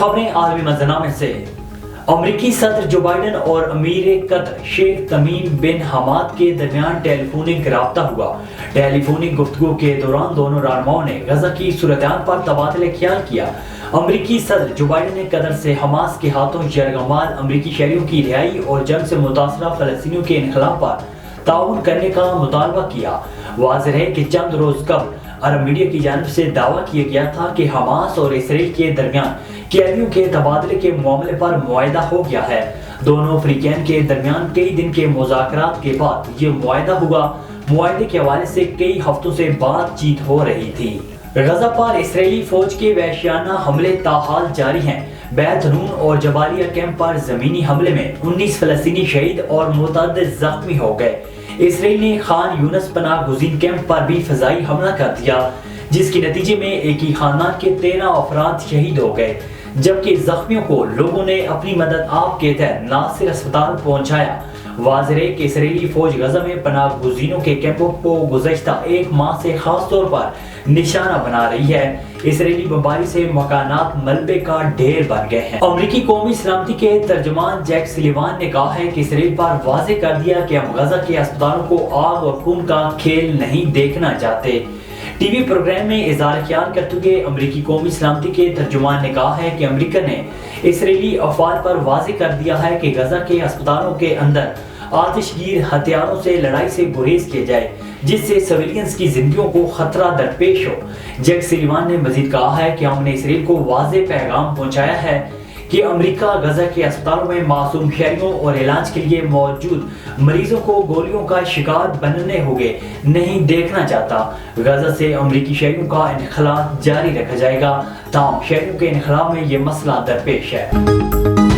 खबरें आलमी मंजरनामे से। अमरीकी सदर जो बाइडन और अमीर कतर शेख तमीम बिन हमाद के दरमियान टेलीफोनिक राब्ता हुआ। टेलीफोनिक गुफ्तगू के दौरान दोनों रहनुमाओं ने गजा की सूरत-ए-हाल पर तबादले ख्याल किया। अमरीकी सदर जो बाइडन ने कतर से हमास के हाथों यरगमाल अमरीकी शहरियों की रिहाई और जंग से मुतासरा फलस्तीनियों के इनखलाब पर ताउन करने का मुतालबा किया। वाज़ेह है कि चंद रोज कबल अरब मीडिया की जानिब से दावा किया गया था कि हमास और इसराइल के दरमियान कैदियों के तबादले के मामले पर मुआहदा हो गया है। दोनों फरीकैन के दरमियान कई दिन के मुज़ाकरात के बाद ये मुआहदा हुआ। मुआहदे के हवाले से कई हफ्तों से बातचीत हो रही थी। गजा पर इसराइली फौज के वहशियाना हमले ताहाल जारी हैं। बैत हनून और जबालिया कैंप पर जमीनी हमले में 19 फलस्तीनी शहीद और मुतअद्दिद जख्मी हो गए। इसराइल ने खान यूनस पनाह गुज़ीन कैंप पर भी फ़ज़ाई हमला कर दिया, जिसके नतीजे में एक ही खानदान के 13 अफराद शहीद हो गए, जबकि जख्मियों को लोगों ने अपनी मदद आप के तहत नासिर अस्पताल पहुंचाया। वाज़ेह है कि इसराइली फौज गजा में पनाह गुज़ीनों के कैंपों को गुज़श्ता एक माह से खास तौर पर निशाना बना रही है। इसराइली बमबारी से मकानात मलबे का ढेर बन गए हैं। अमरीकी कौमी सलामती के तर्जुमान जैक सुलिवान ने कहा है कि इसराइल पर वाज़ेह कर दिया कि हम गजा के अस्पतालों को आग और खून का खेल नहीं देखना चाहते। टीवी प्रोग्राम में इज़हार ख्याल करते हुए अमरीकी कौमी सलामती के तर्जुमान ने कहा है कि अमरीका ने इसराइली अफवाज पर वाज़ेह कर दिया है कि गजा के अस्पतालों के अंदर आतिशगीर हथियारों से लड़ाई से गुरेज किया जाए, जिससे सिविलियंस की जिंदगियों को खतरा दरपेश हो। जैक सुलिवान ने मजीद कहा है कि हमने इसराइल को वाज़ेह पैगाम पहुंचाया है कि अमेरिका गजा के अस्पतालों में मासूम शहरियों और इलाज के लिए मौजूद मरीजों को गोलियों का शिकार बनने होंगे नहीं देखना चाहता। गजा से अमेरिकी शहरियों का इनखला जारी रखा जाएगा, ताहम शहरियों के इनखला में ये मसला दरपेश है।